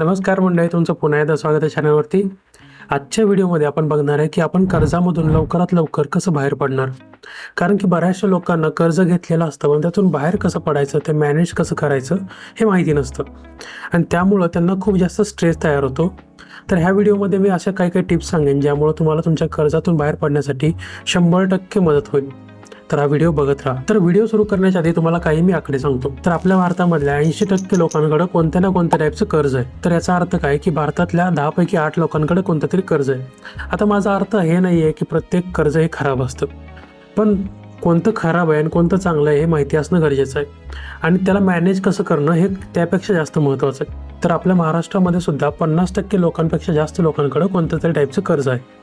नमस्कार मंडळी, तुमचं पुन्हा एकदा स्वागत आहे चॅनलवरती. आजच्या व्हिडिओमध्ये आपण बघणार आहे की आपण कर्जामधून लवकरात लवकर कसं बाहेर पडणार. कारण की बऱ्याचशा लोकांना कर्ज घेतलेलं असतं पण त्यातून बाहेर कसं पडायचं, ते मॅनेज कसं करायचं हे माहिती नसतं आणि त्यामुळं त्यांना खूप जास्त स्ट्रेस तयार होतो. तर ह्या व्हिडिओमध्ये मी अशा काही टिप्स सांगेन ज्यामुळं तुम्हाला तुमच्या कर्जातून बाहेर पडण्यासाठी 100% मदत होईल. तर हा व्हिडिओ बघत राहा. तर व्हिडिओ सुरू करण्याच्या आधी तुम्हाला काही मी आकडे सांगतो. तर आपल्या भारतामधल्या 80% लोकांकडे कोणत्या ना कोणत्या टाईपचं कर्ज आहे. तर याचा अर्थ काय की भारतातल्या 10 पैकी 8 लोकांकडे कोणतं तरी कर्ज आहे. आता माझा अर्थ हे नाही आहे की प्रत्येक कर्ज हे खराब असतं, पण कोणतं खराब आहे आणि कोणतं चांगलं आहे हे माहिती असणं गरजेचं आहे आणि त्याला मॅनेज कसं करणं हे त्यापेक्षा जास्त महत्त्वाचं आहे. तर आपल्या महाराष्ट्रामध्ये सुद्धा 50% लोकांपेक्षा जास्त लोकांकडे कोणत्या तरी टाईपचं कर्ज आहे.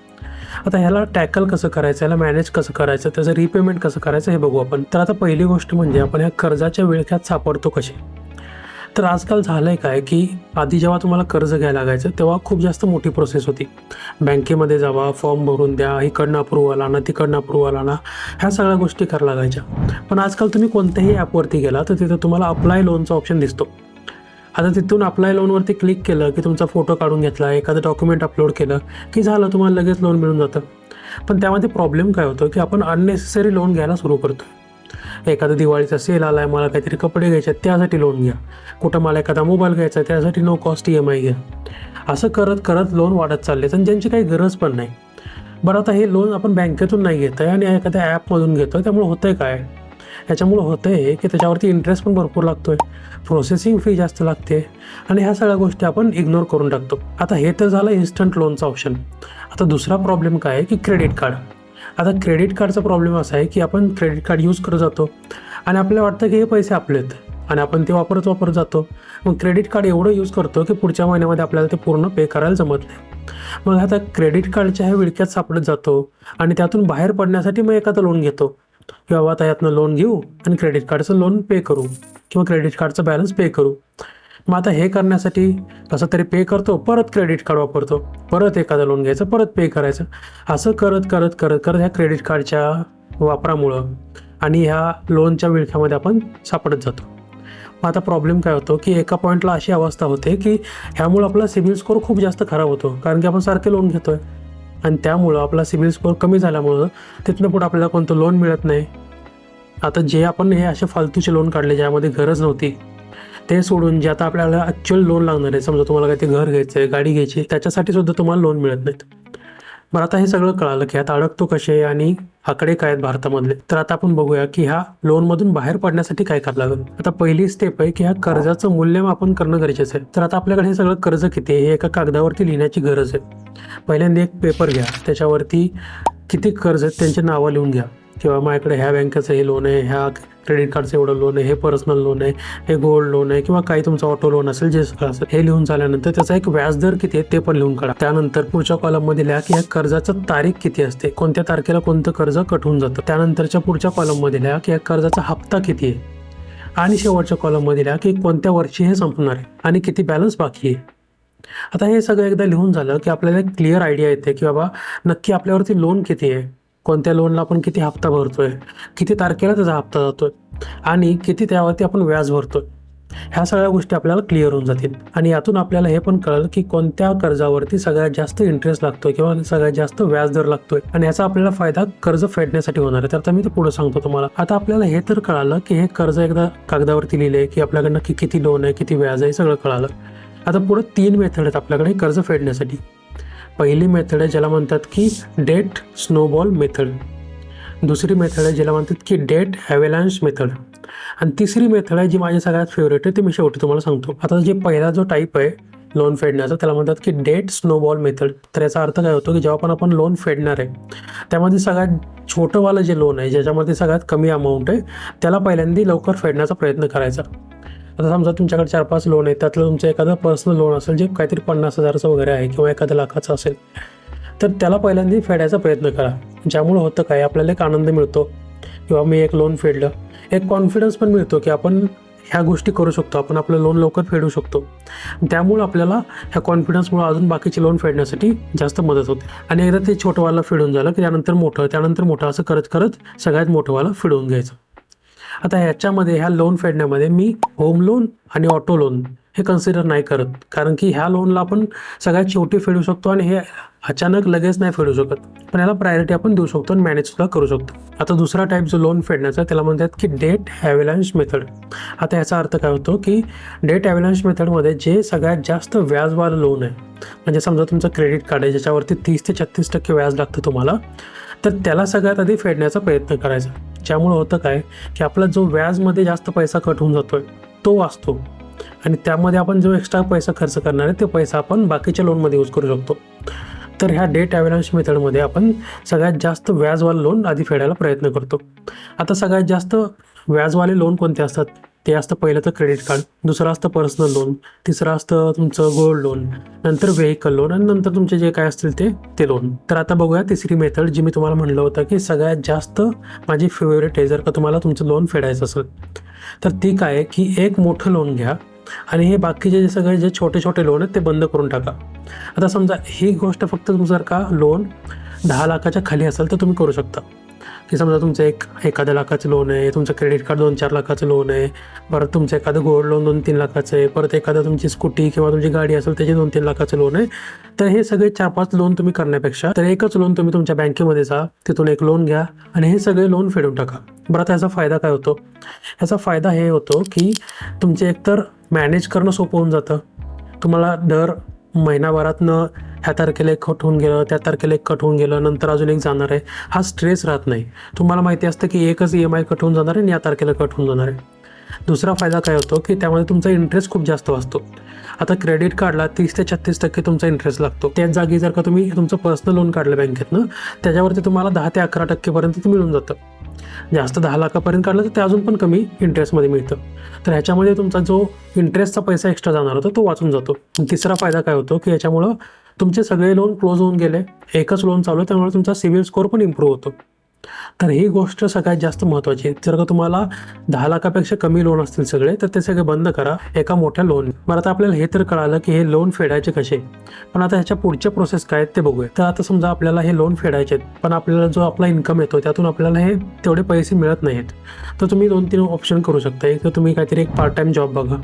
आता ह्याला टॅकल कसं करायचं, ह्याला मॅनेज कसं करायचं, त्याचं रिपेमेंट कसं करायचं हे बघू आपण. तर आता पहिली गोष्ट म्हणजे आपण ह्या कर्जाच्या विळख्यात सापडतो कसे. तर आजकाल झालं आहे काय की आधी जेव्हा तुम्हाला कर्ज घ्यायला लागायचं तेव्हा खूप जास्त मोठी प्रोसेस होती. बँकेमध्ये जावा, फॉर्म भरून द्या, इकडनं अप्रूव्हल आणा, तिकडनं अप्रूव्हल आणा, ह्या सगळ्या गोष्टी करायला लागायच्या. पण आजकाल तुम्ही कोणत्याही ॲपवरती गेला तर तिथं तुम्हाला अप्लाय लोनचा ऑप्शन दिसतो. आता तिथून अप्लाय लोनवरती क्लिक केलं की तुमचा फोटो काढून घेतला, एखादं डॉक्युमेंट अपलोड केलं की झालं, तुम्हाला लगेच लोन मिळून जातं. पण त्यामध्ये प्रॉब्लेम काय होतो की आपण अननेसेसरी लोन घ्यायला सुरू करतो. एखादा दिवाळीचा सेल आला आहे, मला काहीतरी कपडे घ्यायचे आहेत त्यासाठी लोन घ्या, कुठं मला एखादा मोबाईल घ्यायचा आहे त्यासाठी नो कॉस्ट EMI घ्या. असं करत करत लोन वाढत चालले आणि ज्यांची काही गरज पण नाही. बरं, आता हे लोन आपण बँकेतून नाही घेत आहे आणि एखाद्या ॲपमधून घेतो आहे, त्यामुळे होतं आहे काय, याच्यामुळं होतं आहे की त्याच्यावरती इंटरेस्ट पण भरपूर लागतो आहे, प्रोसेसिंग फी जास्त लागते आणि ह्या सगळ्या गोष्टी आपण इग्नोर करून टाकतो. आता हे तर झालं इन्स्टंट लोनचं ऑप्शन. आता दुसरा प्रॉब्लेम काय आहे की क्रेडिट कार्ड. आता क्रेडिट कार्डचा प्रॉब्लेम असा आहे की आपण क्रेडिट कार्ड यूज करत जातो आणि आपल्याला वाटतं की हे पैसे आपले आहेत आणि आपण ते वापरत जातो. मग क्रेडिट कार्ड एवढं यूज करतो की पुढच्या महिन्यामध्ये आपल्याला ते पूर्ण पे करायला जमत नाही. मग आता क्रेडिट कार्डच्या ह्या विळख्यात सापडत जातो आणि त्यातून बाहेर पडण्यासाठी मग एखादं लोन घेतो की बाबा आता यातनं लोन घेऊ आणि क्रेडिट कार्डचं लोन पे करू किंवा क्रेडिट कार्डचं बॅलन्स पे करू. मग आता हे करण्यासाठी कसं तरी पे करतो, परत क्रेडिट कार्ड वापरतो, परत एखादं लोन घ्यायचं, परत पे करायचं. असं करत करत करत करत ह्या क्रेडिट कार्डच्या वापरामुळं आणि ह्या लोनच्या विळख्यामध्ये आपण सापडत जातो. मग आता प्रॉब्लेम काय होतो की एका पॉईंटला अशी अवस्था होते की ह्यामुळं आपला सिबिल स्कोअर खूप जास्त खराब होतो, कारण की आपण सारखे लोन घेतो आहे आणि त्यामुळं आपला सिबिल स्कोअर कमी झाल्यामुळं तिथनं पुढं आपल्याला कोणतं लोन मिळत नाही. आता जे आपण हे असे फालतूचे लोन काढले ज्यामध्ये गरज नव्हती ते सोडून जे आता आपल्याला ॲक्च्युअल लोन लागणार आहे, समजा तुम्हाला काही ते घर घ्यायचं आहे, गाडी घ्यायची, त्याच्यासाठी सुद्धा तुम्हाला लोन मिळत नाहीत. बरं, आता हे सगळं कळालं की ह्यात अडकतो कसे आणि आकडे काय आहेत भारतामधले. तर आता आपण बघूया की ह्या लोनमधून बाहेर पडण्यासाठी काय करावं लागेल. आता पहिली स्टेप आहे की ह्या कर्जाचं मूल्यमापन करणं गरजेचं आहे. तर आता आपल्याकडे हे सगळं कर्ज किती आहे हे एका कागदावरती लिहिण्याची गरज आहे. पहिल्यांदा एक पेपर घ्या, त्याच्यावरती किती कर्ज आहेत त्यांची नावं लिहून घ्या किंवा माझ्याकडे ह्या बँकेचं हे लोन आहे, ह्या क्रेडिट कार्डचं एवढं लोन आहे, हे पर्सनल लोन आहे, हे गोल्ड लोन आहे किंवा काही तुमचं ऑटो लोन असेल, जे सगळं असेल हे लिहून झाल्यानंतर त्याचा एक व्याजदर किती आहे ते पण लिहून काढा. त्यानंतर पुढच्या कॉलममध्ये लिहा की ह्या कर्जाचं तारीख किती असते, कोणत्या तारखेला कोणतं कर्ज कट होऊन जातं. त्यानंतरच्या पुढच्या कॉलममध्ये लिहा की ह्या कर्जाचा हप्ता किती आहे आणि शेवटच्या कॉलममध्ये लिहा की कोणत्या वर्षी हे संपणार आहे आणि किती बॅलन्स बाकी आहे. आता हे सगळं एकदा लिहून झालं की आपल्याला एक क्लिअर आयडिया येते की बाबा नक्की आपल्यावरती लोन किती आहे, कोणत्या लोनला आपण किती हप्ता भरतोय, किती तारखेला त्याचा हप्ता जातोय आणि किती त्यावरती आपण व्याज भरतोय. ह्या सगळ्या गोष्टी आपल्याला क्लिअर होऊन जातील आणि यातून आपल्याला हे पण कळेल की कोणत्या कर्जावरती सगळ्यात जास्त इंटरेस्ट लागतोय किंवा सगळ्यात जास्त व्याजदर लागतोय आणि याचा आपल्याला फायदा कर्ज फेडण्यासाठी होणार आहे. तर आता मी ते पुढे सांगतो तुम्हाला. आता आपल्याला हे तर कळालं की हे कर्ज एकदा कागदावरती लिहिलंय की आपल्याकडे नक्की किती लोन आहे, किती व्याज आहे, सगळं कळालं. आता पुढे 3 मेथड आहेत आपल्याकडे कर्ज फेडण्यासाठी. पहिली मेथड आहे ज्याला म्हणतात की डेट स्नोबॉल मेथड. दुसरी मेथड आहे ज्याला म्हणतात की डेट ॲव्हलान्च मेथड आणि तिसरी मेथड आहे जी माझी सगळ्यात फेवरेट आहे, ते मी शेवटी तुम्हाला सांगतो. आता जे पहिला जो टाईप आहे लोन फेडण्याचा त्याला म्हणतात की डेट स्नोबॉल मेथड. तर याचा अर्थ काय होतो की जेव्हा पण आपण लोन फेडणार आहे त्यामध्ये सगळ्यात छोटंवालं जे लोन आहे ज्याच्यामध्ये सगळ्यात कमी अमाऊंट आहे त्याला पहिल्यांदा लवकर फेडण्याचा प्रयत्न करायचा. आता समजा तुमच्याकडे 4-5 लोन आहेत, त्यातलं तुमचं एखादं पर्सनल लोन असेल जे काहीतरी 50,000चं वगैरे आहे किंवा एखाद्या लाखाचं असेल, तर त्याला पहिल्यांदा फेडायचा प्रयत्न करा. ज्यामुळं होतं काय, आपल्याला एक आनंद मिळतो किंवा मी एक लोन फेडलं, एक कॉन्फिडन्स पण मिळतो की आपण ह्या गोष्टी करू शकतो, आपण आपलं लोन लवकर फेडू शकतो. त्यामुळं आपल्याला ह्या कॉन्फिडन्समुळं अजून बाकीचे लोन फेडण्यासाठी जास्त मदत होते. आणि एकदा ते छोटंवालं फेडून झालं की त्यानंतर मोठं, त्यानंतर मोठं असं करत करत सगळ्यात मोठंवालं फेडून घ्यायचं. आता ह्याच्यामध्ये ह्या लोन फेडण्यामध्ये मी होम लोन आणि ऑटो लोन हे कन्सिडर नाही करत, कारण की ह्या लोनला आपण सगळ्यात शेवटी फेडू शकतो आणि हे अचानक लगेच नाही फेडू शकत, पण याला प्रायोरिटी आपण देऊ शकतो आणि मॅनेज सुद्धा करू शकतो. आता दुसरा टाईप जो लोन फेडण्याचा त्याला म्हणतात की डेट ॲव्हलान्स मेथड. आता याचा अर्थ काय होतो की डेट ॲव्हलान्स मेथडमध्ये जे सगळ्यात जास्त व्याजवालं लोन आहे, म्हणजे समजा तुमचं क्रेडिट कार्ड आहे ज्याच्यावरती 30 ते 36% व्याज लागतं तुम्हाला, तर त्याला सगळ्यात आधी फेडण्याचा प्रयत्न करायचा. ज्यामुळे होतं काय की आपला जो व्याजमध्ये जास्त पैसा कट होऊन जातोय तो वाचतो आणि त्यामध्ये आपण जो एक्स्ट्रा पैसा खर्च करणार आहे ते पैसा आपण बाकीच्या लोनमध्ये यूज करू शकतो. तर ह्या डेट ॲव्हलान्स मेथडमध्ये आपण सगळ्यात जास्त व्याजवाले लोन आधी फेडायला प्रयत्न करतो. आता सगळ्यात जास्त व्याजवाले लोन कोणते असतात ते असतं पहिलं तर क्रेडिट कार्ड, दुसरं असतं पर्सनल लोन, तिसरं असतं तुमचं गोल्ड लोन, नंतर व्हेकल लोन आणि नंतर तुमचे जे काय असतील ते लोन. तर आता बघूया तिसरी मेथड जी मी तुम्हाला म्हणलं होतं की सगळ्यात जास्त माझी फेवरेट आहे जर का तुम्हाला तुमचं लोन फेडायचं असेल. तर ती काय आहे की एक मोठं लोन घ्या आणि हे बाकीचे जे सगळे जे छोटे छोटे लोन आहेत ते बंद करून टाका. आता समजा ही गोष्ट फक्त तुमचं जर का लोन 10 लाखाच्या खाली असेल तर तुम्ही करू शकता, की समजा तुमचं एखाद्या लाखाचं लोन आहे, तुमचं क्रेडिट कार्ड 2-4 लाखाचं लोन आहे, परत तुमचं एखादं गोल्ड लोन 2-3 लाखाचं आहे, परत एखादा तुमची स्कूटी किंवा तुमची गाडी असेल त्याचे 2-3 लाखाचं लोन आहे. तर हे सगळे 4-5 लोन तुम्ही करण्यापेक्षा तर एकच लोन तुम्ही तुमच्या बँकेमध्ये जा, तिथून एक लोन घ्या आणि हे सगळे लोन फेडून टाका. बरं, आता याचा फायदा काय होतो? याचा फायदा हे होतो की तुमचे एकतर मॅनेज करणं सोपं होऊन जातं. तुम्हाला दर महिनाभरातनं ह्या तारखेला एक कट होऊन गेलं, त्या तारखेला एक कट होऊन गेलं, नंतर अजून एक जाणार आहे, हा स्ट्रेस राहत नाही. तुम्हाला माहिती असतं की एकच EMI कट होऊन जाणार आहे आणि या तारखेला कट होऊन जाणार आहे. दुसरा फायदा काय होतो की त्यामध्ये तुमचा इंटरेस्ट खूप जास्त वाचतो. आता क्रेडिट कार्डला 30 ते 36% तुमचा इंटरेस्ट लागतो. त्याच जागी जर का तुम्ही तुमचं पर्सनल लोन काढलं बँकेतनं त्याच्यावरती तुम्हाला 10 ते 11% ते मिळून जातं. जास्त 10 लाखापर्यंत काढलं तर ते अजून पण कमी इंटरेस्टमध्ये मिळतं. तर ह्याच्यामध्ये तुमचा जो इंटरेस्टचा पैसा एक्स्ट्रा जाणार होता तो वाचून जातो. तिसरा फायदा काय होतो की याच्यामुळं तुमचे सगळे लोन क्लोज होऊन गेले, एकच लोन चालू आहे, त्यामुळे तुमचा सिबिल स्कोअर पण इम्प्रूव्ह होतो. तर ही गोष्ट सगळ्यात जास्त महत्त्वाची आहे. जर का तुम्हाला 10 लाखापेक्षा कमी लोन असतील सगळे तर ते सगळे बंद करा एका मोठ्या लोन. बरं, आता आपल्याला हे तर कळालं की हे लोन फेडायचे कसे, पण आता ह्याच्या पुढच्या प्रोसेस काय आहेत ते बघूया. तर आता समजा आपल्याला हे लोन फेडायचे आहेत पण आपल्याला जो आपला इन्कम येतो त्यातून आपल्याला हे तेवढे पैसे मिळत नाहीत. तर तुम्ही 2-3 ऑप्शन करू शकता. एक तर तुम्ही काहीतरी एक पार्ट टाईम जॉब बघा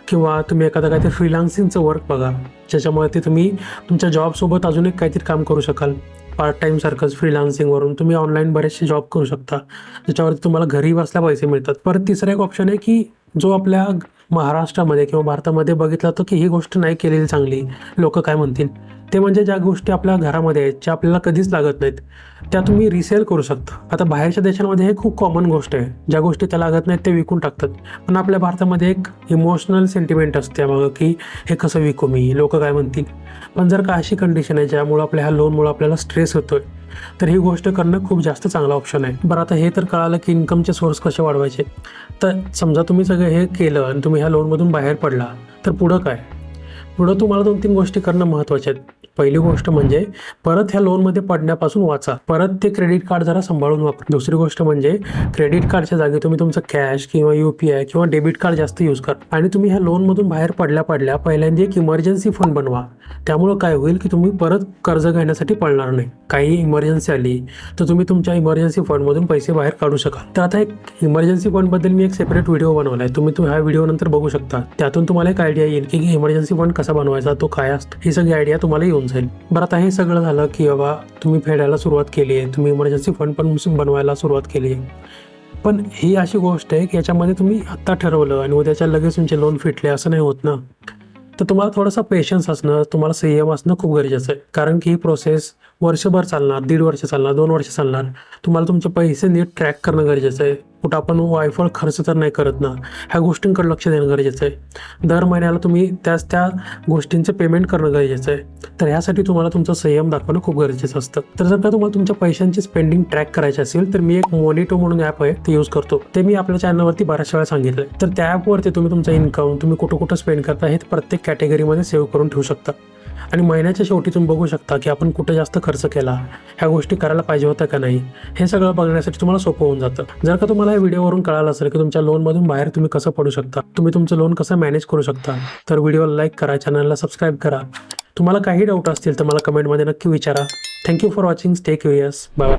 किंवा तुम्ही एखादं काहीतरी फ्रीलान्सिंगचं वर्क बघा ज्याच्यामुळे ते तुम्ही तुमच्या जॉबसोबत अजून एक काहीतरी काम करू शकाल. पार्ट टाईमसारखंच फ्रीलान्सिंगवरून तुम्ही ऑनलाईन बरेचसे जॉब करू शकता ज्याच्यावरती तुम्हाला घरी बसल्या पैसे मिळतात. परत तिसरा एक ऑप्शन आहे की जो आपल्या महाराष्ट्रामध्ये किंवा भारतामध्ये बघितलं तर की ही गोष्ट नाही केलेली चांगली, लोक काय म्हणतील, ते म्हणजे ज्या गोष्टी आपल्या घरामध्ये आहेत ज्या आपल्याला कधीच लागत नाहीत त्या तुम्ही रिसेल करू शकता. आता बाहेरच्या देशांमध्ये हे खूप कॉमन गोष्ट आहे, ज्या गोष्टी त्या लागत नाहीत ते विकून टाकतात. पण आपल्या भारतामध्ये एक इमोशनल सेंटिमेंट असते मग की हे कसं विकू मी, लोक काय म्हणतील. पण जर का अशी कंडिशन आहे ज्यामुळं आपल्या ह्या लोनमुळं आपल्याला स्ट्रेस होतोय तर ही गोष्ट करणं खूप जास्त चांगला ऑप्शन आहे. बरं, आता हे तर कळालं की इन्कमचे सोर्स कसे वाढवायचे. तर समजा तुम्ही सगळं हे केलं आणि तुम्ही ह्या लोनमधून बाहेर पडला तर पुढं काय? पुढं तुम्हाला 2-3 गोष्टी करणं महत्त्वाच्या आहेत. पहिली गोष्ट म्हणजे परत ह्या लोनमध्ये पडण्यापासून वाचा, परत ते क्रेडिट कार्ड जरा सांभाळून वापरा. दुसरी गोष्ट म्हणजे क्रेडिट कार्डच्या जागी तुम्ही तुमचं कॅश किंवा UPI किंवा डेबिट कार्ड जास्त यूज करा. आणि तुम्ही ह्या लोनमधून बाहेर पडल्या पहिल्यांदा एक इमर्जन्सी फंड बनवा. त्यामुळं काय होईल की तुम्ही परत कर्ज घेण्यासाठी पडणार नाही. काही इमर्जन्सी आली तर तुम्ही तुमच्या इमर्जन्सी फंडमधून पैसे बाहेर काढू शकाल. तर आता एक इमर्जन्सी फंडबद्दल मी एक सेपरेट व्हिडिओ बनवला आहे, तुम्ही ह्या व्हिडिओ नंतर बघू शकता. त्यातून तुम्हाला एक आयडिया येईल की इमर्जन्सी फंड कसा बनवायचा, तो काय असतो, ही सगळी आयडिया तुम्हाला येऊन जाईल. बरं, आता हे सगळं झालं की बाबा तुम्ही फेडायला सुरुवात केली आहे, तुम्ही इमर्जन्सी फंड पण बनवायला सुरुवात केली आहे. पण ही अशी गोष्ट आहे की याच्यामध्ये तुम्ही आत्ता ठरवलं आणि उद्याच्या लगेच तुमचे लोन फिटले असं नाही होत ना. तर तुम्हाला थोडासा पेशन्स असणं, तुम्हाला संयम असणं खूप गरजेचं आहे. कारण की ही प्रोसेस वर्षभर चालणार, 1.5 वर्ष चालणार, 2 वर्ष चालणार. तुम्हाला तुमचे पैसे नीट ट्रॅक करणं गरजेचं आहे. कुठं आपण वायफळ खर्च तर नाही करत ना, ह्या गोष्टींकडे लक्ष देणं गरजेचं आहे. दर महिन्याला तुम्ही त्या गोष्टींचं पेमेंट करणं गरजेचं आहे. तर ह्यासाठी तुम्हाला तुमचा संयम दाखवणं खूप गरजेचं असतं. तर जर का तुम्हाला तुमच्या पैशांची स्पेंडिंग ट्रॅक करायची असेल तर मी एक मोनिटो म्हणून ॲप आहे ते यूज करतो. ते मी आपल्या चॅनलवरती बऱ्याच वेळा सांगितलं. तर त्या ॲपवरती तुम्ही तुमचं इन्कम, तुम्ही कुठं स्पेंड करता हे प्रत्येक कॅटेगरीमध्ये सेव्ह करून ठेवू शकता. आणि महिन्याच्या शेवटी तुम्ही बघू शकता की आपण कुठे जास्त खर्च केला, ह्या गोष्टी करायला पाहिजे होत्या का नाही, हे सगळं बघण्यासाठी तुम्हाला सोपं होऊन जातं. जर का तुम्हाला या व्हिडिओवरून कळालं असेल की तुमच्या लोनमधून बाहेर तुम्ही कसं पडू शकता, तुम्ही तुमचं लोन कसं मॅनेज करू शकता, तर व्हिडिओला लाईक करा, चॅनलला सबस्क्राईब करा. तुम्हाला काही डाऊट असतील तर मला कमेंटमध्ये नक्की विचारा. Thank you for watching. Stay curious. Bye.